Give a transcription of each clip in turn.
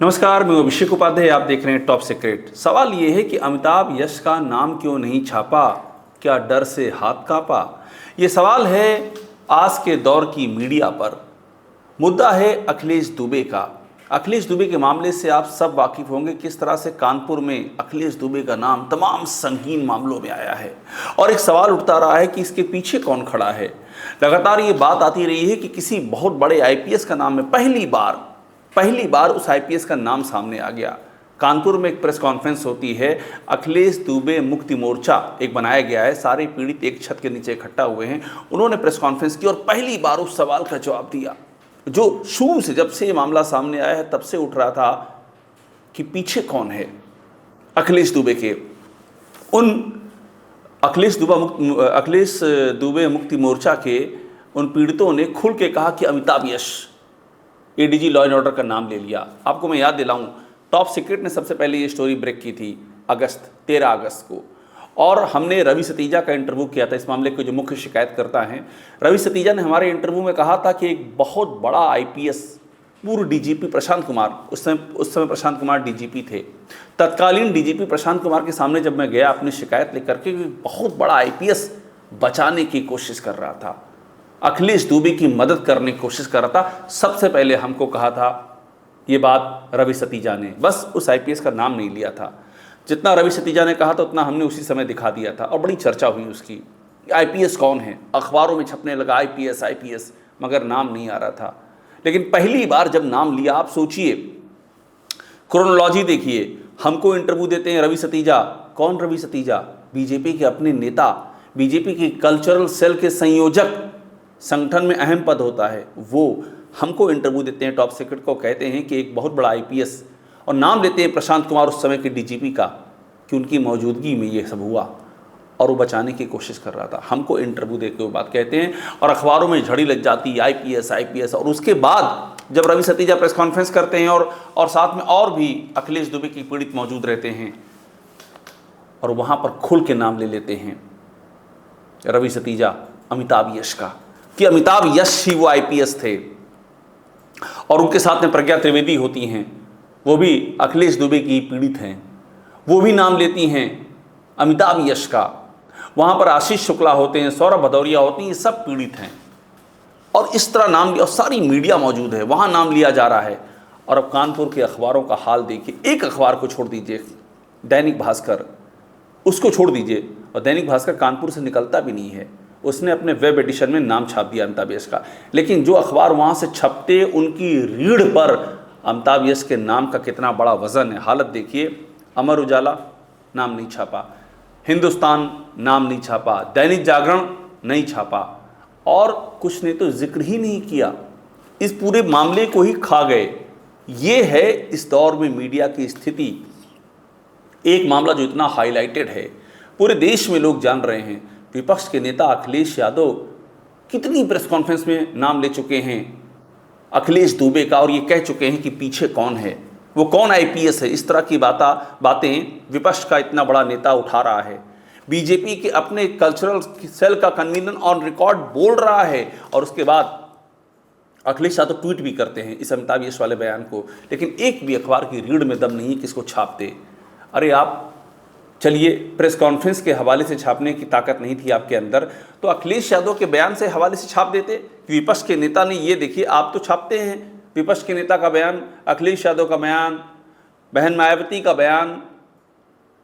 नमस्कार, मैं अभिषेक उपाध्याय। आप देख रहे हैं टॉप सीक्रेट। सवाल ये है कि अमिताभ यश का नाम क्यों नहीं छापा, क्या डर से हाथ कांपा। ये सवाल है आज के दौर की मीडिया पर। मुद्दा है अखिलेश दुबे का। अखिलेश दुबे के मामले से आप सब वाकिफ होंगे किस तरह से कानपुर में अखिलेश दुबे का नाम तमाम संगीन मामलों में आया है और एक सवाल उठता रहा है कि इसके पीछे कौन खड़ा है। लगातार ये बात आती रही है कि किसी बहुत बड़े आईपीएस का नाम है। पहली बार उस आईपीएस का नाम सामने आ गया। कानपुर में एक प्रेस कॉन्फ्रेंस होती है, अखिलेश दुबे मुक्ति मोर्चा एक बनाया गया है, सारे पीड़ित एक छत के नीचे इकट्ठा हुए हैं। उन्होंने प्रेस कॉन्फ्रेंस की और पहली बार उस सवाल का जवाब दिया जो शुरू से, जब से ये मामला सामने आया है तब से उठ रहा था कि पीछे कौन है अखिलेश दुबे के। अखिलेश दुबे मुक्ति मोर्चा के उन पीड़ितों ने खुल के कहा कि अमिताभ यश, एडीजी लॉ एंड ऑर्डर का नाम ले लिया। आपको मैं याद दिलाऊं, टॉप सीक्रेट ने सबसे पहले ये स्टोरी ब्रेक की थी 13 अगस्त को, और हमने रवि सतीजा का इंटरव्यू किया था। इस मामले के जो मुख्य शिकायतकर्ता हैं रवि सतीजा ने हमारे इंटरव्यू में कहा था कि एक बहुत बड़ा आईपीएस, पूर्व डीजीपी प्रशांत कुमार, उस समय प्रशांत कुमार डीजीपी थे, तत्कालीन डीजीपी प्रशांत कुमार के सामने जब मैं गया अपनी शिकायत लेकर के, बहुत बड़ा आईपीएस बचाने की कोशिश कर रहा था, अखिलेश दुबे की मदद करने की कोशिश कर रहा था। सबसे पहले हमको कहा था ये बात रवि सतीजा ने, बस उस आईपीएस का नाम नहीं लिया था। जितना रवि सतीजा ने कहा था उतना हमने उसी समय दिखा दिया था और बड़ी चर्चा हुई उसकी। आईपीएस कौन है, अखबारों में छपने लगा आईपीएस, मगर नाम नहीं आ रहा था। लेकिन पहली बार जब नाम लिया, आप सोचिए, क्रोनोलॉजी देखिए, हमको इंटरव्यू देते हैं रवि सतीजा। कौन रवि सतीजा? बीजेपी के अपने नेता, बीजेपी के कल्चरल सेल के संयोजक, संगठन में अहम पद होता है, वो हमको इंटरव्यू देते हैं टॉप सीक्रेट को, कहते हैं कि एक बहुत बड़ा आईपीएस, और नाम लेते हैं प्रशांत कुमार उस समय के डीजीपी का, कि उनकी मौजूदगी में ये सब हुआ और वो बचाने की कोशिश कर रहा था। हमको इंटरव्यू दे के वो बात कहते हैं और अखबारों में झड़ी लग जाती आईपीएस। और उसके बाद जब रवि सतीजा प्रेस कॉन्फ्रेंस करते हैं और साथ में और भी अखिलेश दुबे की पीड़ित मौजूद रहते हैं और वहाँ पर खुल के नाम ले लेते हैं रवि सतीजा अमिताभ यश का, कि अमिताभ यश ही वो आईपीएस थे। और उनके साथ में प्रज्ञा त्रिवेदी होती हैं, वो भी अखिलेश दुबे की पीड़ित हैं, वो भी नाम लेती हैं अमिताभ यश का। वहाँ पर आशीष शुक्ला होते हैं, सौरभ भदौरिया होती हैं, ये सब पीड़ित हैं। और इस तरह नाम लिया और सारी मीडिया मौजूद है, वहाँ नाम लिया जा रहा है। और अब कानपुर के अखबारों का हाल देखिए, एक अखबार को छोड़ दीजिए, दैनिक भास्कर, उसको छोड़ दीजिए, और दैनिक भास्कर कानपुर से निकलता भी नहीं है, उसने अपने वेब एडिशन में नाम छाप दिया अमिताभ यश का। लेकिन जो अखबार वहाँ से छपते, उनकी रीढ़ पर अमिताभ यश के नाम का कितना बड़ा वजन है। हालत देखिए, अमर उजाला नाम नहीं छापा, हिंदुस्तान नाम नहीं छापा, दैनिक जागरण नहीं छापा, और कुछ ने तो जिक्र ही नहीं किया, इस पूरे मामले को ही खा गए। ये है इस दौर में मीडिया की स्थिति। एक मामला जो इतना हाईलाइटेड है, पूरे देश में लोग जान रहे हैं, विपक्ष के नेता अखिलेश यादव कितनी प्रेस कॉन्फ्रेंस में नाम ले चुके हैं अखिलेश दुबे का, और ये कह चुके हैं कि पीछे कौन है, वो कौन आईपीएस है। इस तरह की बातें विपक्ष का इतना बड़ा नेता उठा रहा है, बीजेपी के अपने कल्चरल सेल का कन्वीनर ऑन रिकॉर्ड बोल रहा है, और उसके बाद अखिलेश यादव ट्वीट भी करते हैं इस अमिताभ यश वाले बयान को। लेकिन एक भी अखबार की रीढ़ में दम नहीं है कि इसको छाप दे। अरे आप चलिए, प्रेस कॉन्फ्रेंस के हवाले से छापने की ताकत नहीं थी आपके अंदर, तो अखिलेश यादव के बयान से हवाले से छाप देते। विपक्ष के नेता ने, ये देखिए, आप तो छापते हैं विपक्ष के नेता का बयान, अखिलेश यादव का बयान, बहन मायावती का बयान,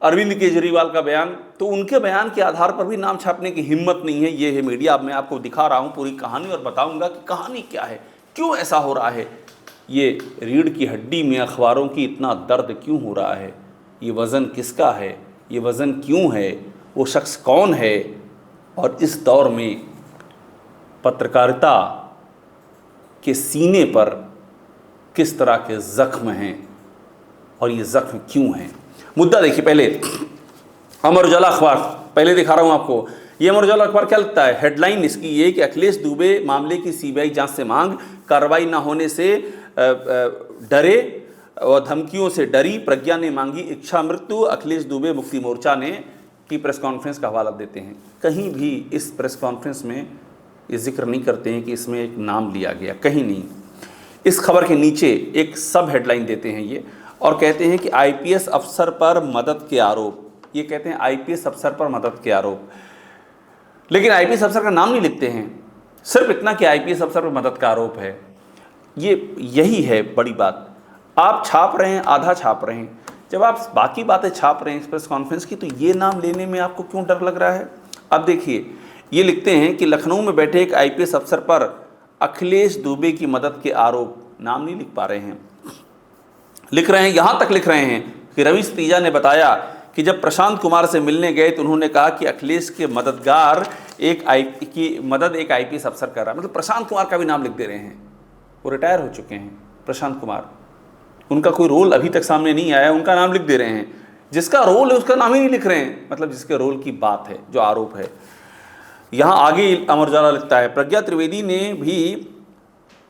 अरविंद केजरीवाल का बयान, तो उनके बयान के आधार पर भी नाम छापने की हिम्मत नहीं है। ये है मीडिया। अब मैं आपको दिखा रहा हूँ पूरी कहानी और बताऊँगा कि कहानी क्या है, क्यों ऐसा हो रहा है, ये रीढ़ की हड्डी में अखबारों की इतना दर्द क्यों हो रहा है, ये वज़न किसका है, ये वज़न क्यों है, वो शख्स कौन है, और इस दौर में पत्रकारिता के सीने पर किस तरह के ज़ख्म हैं और ये ज़ख्म क्यों हैं। मुद्दा देखिए, पहले अमर उजाला अखबार पहले दिखा रहा हूँ आपको। ये अमर उजाला अखबार क्या लगता है, हेडलाइन इसकी ये कि अखिलेश दुबे मामले की सीबीआई जांच से मांग, कार्रवाई न होने से डरे और धमकियों से डरी, प्रज्ञा ने मांगी इच्छा मृत्यु। अखिलेश दुबे मुक्ति मोर्चा ने की प्रेस कॉन्फ्रेंस का हवाला देते हैं। कहीं भी इस प्रेस कॉन्फ्रेंस में ये जिक्र नहीं करते हैं कि इसमें एक नाम लिया गया, कहीं नहीं। इस खबर के नीचे एक सब हेडलाइन देते हैं ये, और कहते हैं कि आईपीएस अफसर पर मदद के आरोप। ये कहते हैं आईपीएस अफसर पर मदद के आरोप, लेकिन आईपीएस अफसर का नाम नहीं लिखते हैं, सिर्फ इतना कि आईपीएस अफसर पर मदद का आरोप है। यही है बड़ी बात। आप छाप रहे हैं, आधा छाप रहे हैं, जब आप बाकी बातें छाप रहे हैं इस प्रेस कॉन्फ्रेंस की, तो ये नाम लेने में आपको क्यों डर लग रहा है? अब देखिए, ये लिखते हैं कि लखनऊ में बैठे एक आईपीएस अफसर पर अखिलेश दुबे की मदद के आरोप। नाम नहीं लिख पा रहे हैं, लिख रहे हैं, यहां तक लिख रहे हैं कि रवि सतीजा ने बताया कि जब प्रशांत कुमार से मिलने गए तो उन्होंने कहा कि अखिलेश के मददगार एक आईपीएस अफसर कर रहा है। मतलब प्रशांत कुमार का भी नाम लिख दे रहे हैं। वो रिटायर हो चुके हैं प्रशांत कुमार, उनका कोई रोल अभी तक सामने नहीं आया, उनका नाम लिख दे रहे हैं। जिसका रोल है उसका नाम ही नहीं लिख रहे हैं, मतलब जिसके रोल की बात है, जो आरोप है। यहाँ आगे अमर उजाला लिखता है, प्रज्ञा त्रिवेदी ने भी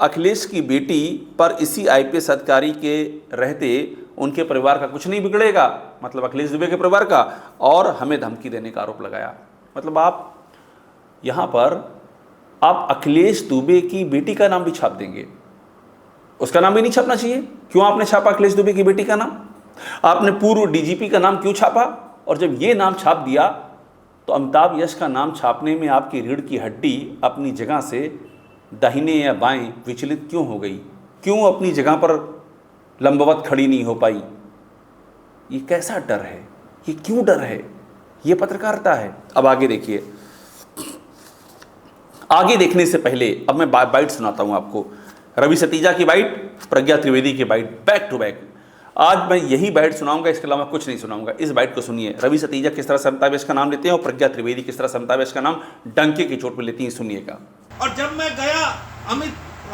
अखिलेश की बेटी पर इसी आईपीएस अधिकारी के रहते उनके परिवार का कुछ नहीं बिगड़ेगा, मतलब अखिलेश दुबे के परिवार का, और हमें धमकी देने का आरोप लगाया। मतलब आप यहाँ पर आप अखिलेश दुबे की बेटी का नाम भी छाप देंगे, उसका नाम भी नहीं छापना चाहिए। क्यों आपने छापा अखिलेश दुबे की बेटी का नाम? आपने पूर्व डीजीपी का नाम क्यों छापा? और जब ये नाम छाप दिया तो अमिताभ यश का नाम छापने में आपकी रीढ़ की हड्डी अपनी जगह से दाहिने या बाएं विचलित क्यों हो गई? क्यों अपनी जगह पर लंबवत खड़ी नहीं हो पाई? ये कैसा डर है? ये क्यों डर है? ये पत्रकारिता है। अब आगे देखिए, आगे देखने से पहले अब मैं बाइट सुनाता हूं आपको। रवि सतीजा की बाइट, प्रज्ञा त्रिवेदी की बाइट, बैक टू बैक। आज मैं यही बाइट सुनाऊंगा, इसके अलावा कुछ नहीं सुनाऊंगा। इस बाइट को सुनिए। रवि सतीजा किस तरह से अमिताभ यश का नाम लेते हैं और प्रज्ञा त्रिवेदी किस तरह से अमिताभ यश का नाम डंके की चोट पर लेती हैं, सुनिएगा। और जब मैं गया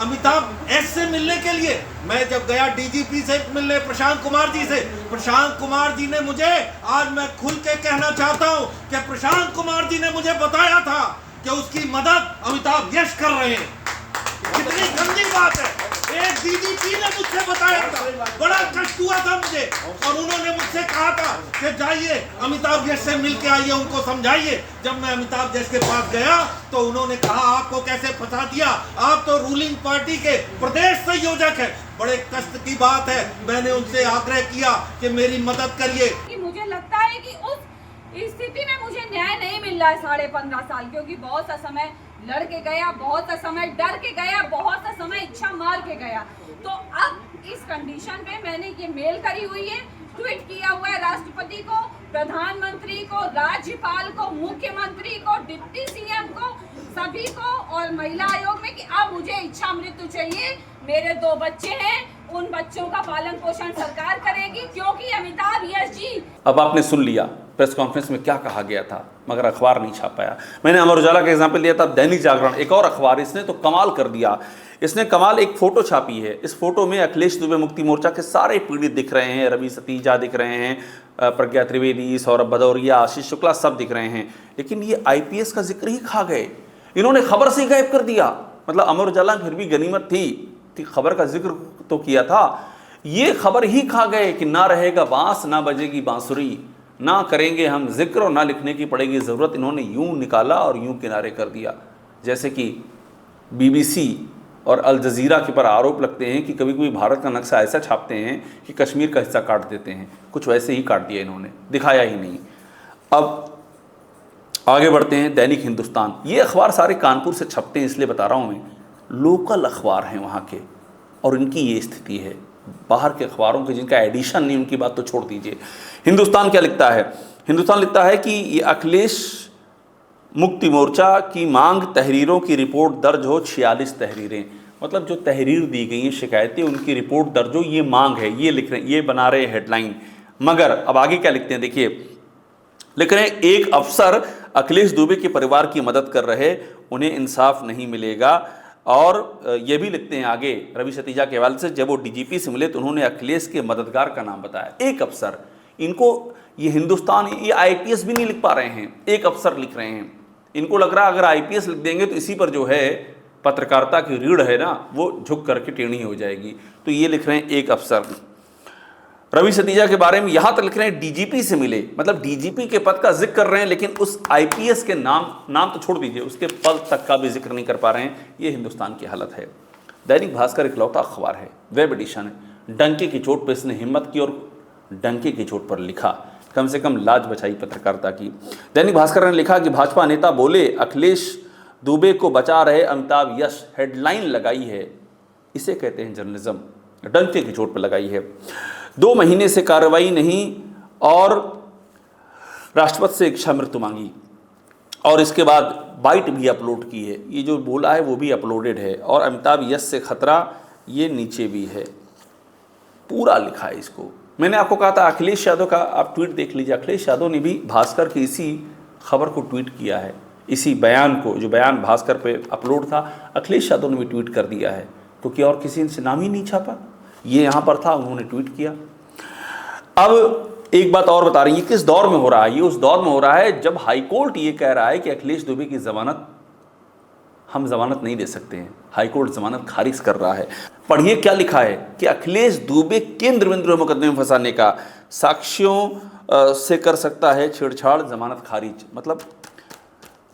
अमिताभ एस से मिलने के लिए, मैं जब गया डीजीपी से मिलने, प्रशांत कुमार जी से, प्रशांत कुमार जी ने मुझे, आज मैं खुल के कहना चाहता हूं कि प्रशांत कुमार जी ने मुझे बताया था कि उसकी मदद अमिताभ यश कर रहे हैं। कितनी गंदी बात है। एक डीजीपी ने मुझसे बताया था, बड़ा कष्ट हुआ था मुझे, और उन्होंने मुझसे कहा था कि जाइए अमिताभ यश से मिल के आइए, उनको समझाइए। जब मैं अमिताभ यश के पास गया तो उन्होंने कहा आपको कैसे फंसा दिया, आप तो रूलिंग पार्टी के प्रदेश संयोजक है। बड़े कष्ट की बात है। मैंने उनसे आग्रह किया कि मेरी मदद करिए। मुझे लगता है कि उस स्थिति में मुझे न्याय नहीं मिल रहा है 15.5 साल, क्योंकि बहुत सा समय लड़ के गया, बहुत सा समय डर के गया, बहुत सा समय इच्छा मार के गया। तो अब इस कंडीशन पे मैंने ये मेल करी हुई है, ट्वीट किया हुआ है राष्ट्रपति को, प्रधानमंत्री को, राज्यपाल को, मुख्यमंत्री को, डिप्टी सीएम को, सभी को, और महिला आयोग में, कि अब मुझे इच्छा मृत्यु चाहिए। मेरे 2 बच्चे हैं, उन बच्चों का पालन पोषण सरकार करेगी, क्योंकि अमिताभ यश जी। अब आपने सुन लिया प्रेस कॉन्फ्रेंस में क्या कहा गया था, मगर अखबार नहीं छाप पाया। मैंने अमर उजाला का एग्जाम्पल लिया था, दैनिक जागरण एक और अखबार, इसने तो कमाल कर दिया। इसने कमाल एक फोटो छापी है। इस फोटो में अखिलेश दुबे मुक्ति मोर्चा के सारे पीड़ित दिख रहे हैं, रवि सतीजा दिख रहे हैं, प्रज्ञा त्रिवेदी, सौरभ भदौरिया, आशीष शुक्ला, सब दिख रहे हैं। लेकिन ये आईपीएस का जिक्र ही खा गए, इन्होंने खबर से ही गायब कर दिया। मतलब अमर उजाला फिर भी गनीमत थी, खबर का जिक्र तो किया था, ये खबर ही खा गए कि ना रहेगा बांस ना बजेगी बांसुरी, ना करेंगे हम जिक्र और ना लिखने की पड़ेगी ज़रूरत। इन्होंने यूं निकाला और यूं किनारे कर दिया। जैसे कि बीबीसी और अल जज़ीरा के पर आरोप लगते हैं कि कभी कभी भारत का नक्शा ऐसा छापते हैं कि कश्मीर का हिस्सा काट देते हैं, कुछ वैसे ही काट दिया इन्होंने, दिखाया ही नहीं। अब आगे बढ़ते हैं, दैनिक हिंदुस्तान। ये अखबार सारे कानपुर से छपते हैं, इसलिए बता रहा हूँ मैं, लोकल अखबार हैं वहाँ के, और इनकी ये स्थिति है। बाहर के अखबारों के जिनका एडिशन नहीं, उनकी बात तो छोड़ दीजिए। हिंदुस्तान क्या लिखता है? हिंदुस्तान लिखता है कि ये अखिलेश मुक्ति मोर्चा की मांग, तहरीरों की रिपोर्ट दर्ज हो, 46 तहरीरें। मतलब जो तहरीर दी गई हैं, शिकायतें, उनकी रिपोर्ट दर्ज हो, ये मांग है। ये लिख रहे हैं, ये बना रहे हेडलाइन। मगर अब आगे क्या लिखते हैं, देखिए, लिख रहे हैं एक अफसर अखिलेश दुबे के परिवार की मदद कर रहे, उन्हें इंसाफ नहीं मिलेगा। और ये भी लिखते हैं आगे रवि सतीजा के हवाले से, जब वो डीजीपी से मिले तो उन्होंने अखिलेश के मददगार का नाम बताया। एक अफसर, इनको ये हिंदुस्तान, ये आईपीएस भी नहीं लिख पा रहे हैं, एक अफसर लिख रहे हैं। इनको लग रहा है अगर आईपीएस लिख देंगे तो इसी पर जो है पत्रकारिता की रीढ़ है ना, वो झुक करके टेढ़ी हो जाएगी। तो ये लिख रहे हैं एक अफसर। रवि सतीजा के बारे में यहां तक लिख रहे हैं डीजीपी से मिले, मतलब डीजीपी के पद का जिक्र कर रहे हैं, लेकिन उस आईपीएस के नाम तो छोड़ दीजिए, उसके पद तक का भी जिक्र नहीं कर पा रहे हैं। ये हिंदुस्तान की हालत है। दैनिक भास्कर इकलौता अखबार है, वेब एडिशन है। डंके की चोट पर इसने हिम्मत की और डंके की चोट पर लिखा, कम से कम लाज बचाई पत्रकारिता की। दैनिक भास्कर ने लिखा कि भाजपा नेता बोले अखिलेश दुबे को बचा रहे अमिताभ यश, हेडलाइन लगाई है। इसे कहते हैं जर्नलिज्म, डंके की चोट पर लगाई है। 2 महीने से कार्रवाई नहीं और राष्ट्रपति से इच्छा मृत्यु मांगी और इसके बाद बाइट भी अपलोड की है। ये जो बोला है वो भी अपलोडेड है और अमिताभ यश से खतरा ये नीचे भी है, पूरा लिखा है इसको। मैंने आपको कहा था अखिलेश यादव का आप ट्वीट देख लीजिए। अखिलेश यादव ने भी भास्कर की इसी खबर को ट्वीट किया है, इसी बयान को, जो बयान भास्कर पे अपलोड था अखिलेश यादव ने भी ट्वीट कर दिया है, क्योंकि और किसी से नाम ही नहीं छापा, ये यहाँ पर था, उन्होंने ट्वीट किया। अब एक बात और बता रही है, किस दौर में हो रहा है ये? उस दौर में हो रहा है जब हाईकोर्ट ये कह रहा है कि अखिलेश दुबे की जमानत, हम जमानत नहीं दे सकते हैं, हाईकोर्ट जमानत खारिज कर रहा है। पढ़िए क्या लिखा है कि अखिलेश दुबे केंद्र बिंदु है मुकदमे में फंसाने का, साक्ष्यों से कर सकता है छेड़छाड़, जमानत खारिज। मतलब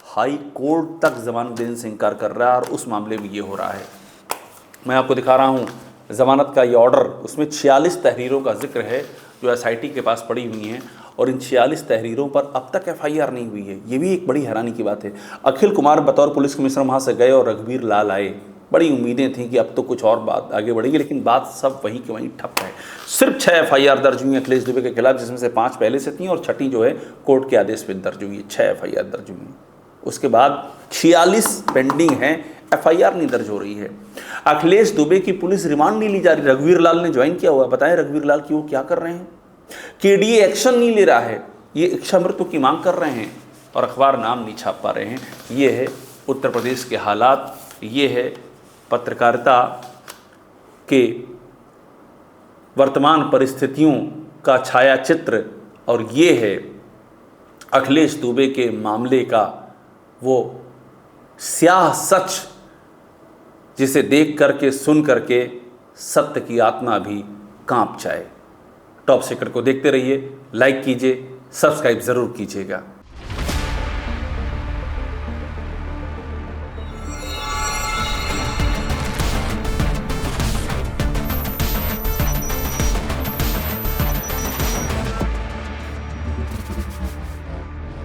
हाई कोर्ट तक जमानत देने से इनकार कर रहा है और उस मामले में ये हो रहा है। मैं आपको दिखा रहा हूँ जमानत का ये ऑर्डर, उसमें 46 तहरीरों का जिक्र है जो एसआईटी के पास पड़ी हुई हैं और इन 46 तहरीरों पर अब तक एफआईआर नहीं हुई है। ये भी एक बड़ी हैरानी की बात है। अखिल कुमार बतौर पुलिस कमिश्नर वहाँ से गए और रघुवीर लाल आए, बड़ी उम्मीदें थी कि अब तो कुछ और बात आगे बढ़ेगी, लेकिन बात सब वहीं के वहीं ठप है। सिर्फ 6 एफआईआर दर्ज हुई अखिलेश दुबे के खिलाफ, जिसमें से 5 पहले से थी और 6ठी जो है कोर्ट के आदेश पर दर्ज हुई है। 6 एफआईआर दर्ज हुई, उसके बाद 46 पेंडिंग हैं, एफआईआर नहीं दर्ज हो रही है। अखिलेश दुबे की पुलिस रिमांड नहीं ली जा रही। रघुवीर लाल ने ज्वाइन किया हुआ, बताएं रघुवीर लाल की वो क्या कर रहे हैं। केडीए एक्शन नहीं ले रहा है, ये इच्छा मृत्यु की मांग कर रहे हैं और अखबार नाम नहीं छाप पा रहे हैं। ये है उत्तर प्रदेश के हालात, ये है पत्रकारिता के वर्तमान परिस्थितियों का छाया चित्र और ये है अखिलेश दुबे के मामले का वो स्याह सच, जिसे देख करके सुन करके सत्य की आत्मा भी कांप जाए। टॉप सीक्रेट को देखते रहिए, लाइक कीजिए, सब्सक्राइब ज़रूर कीजिएगा।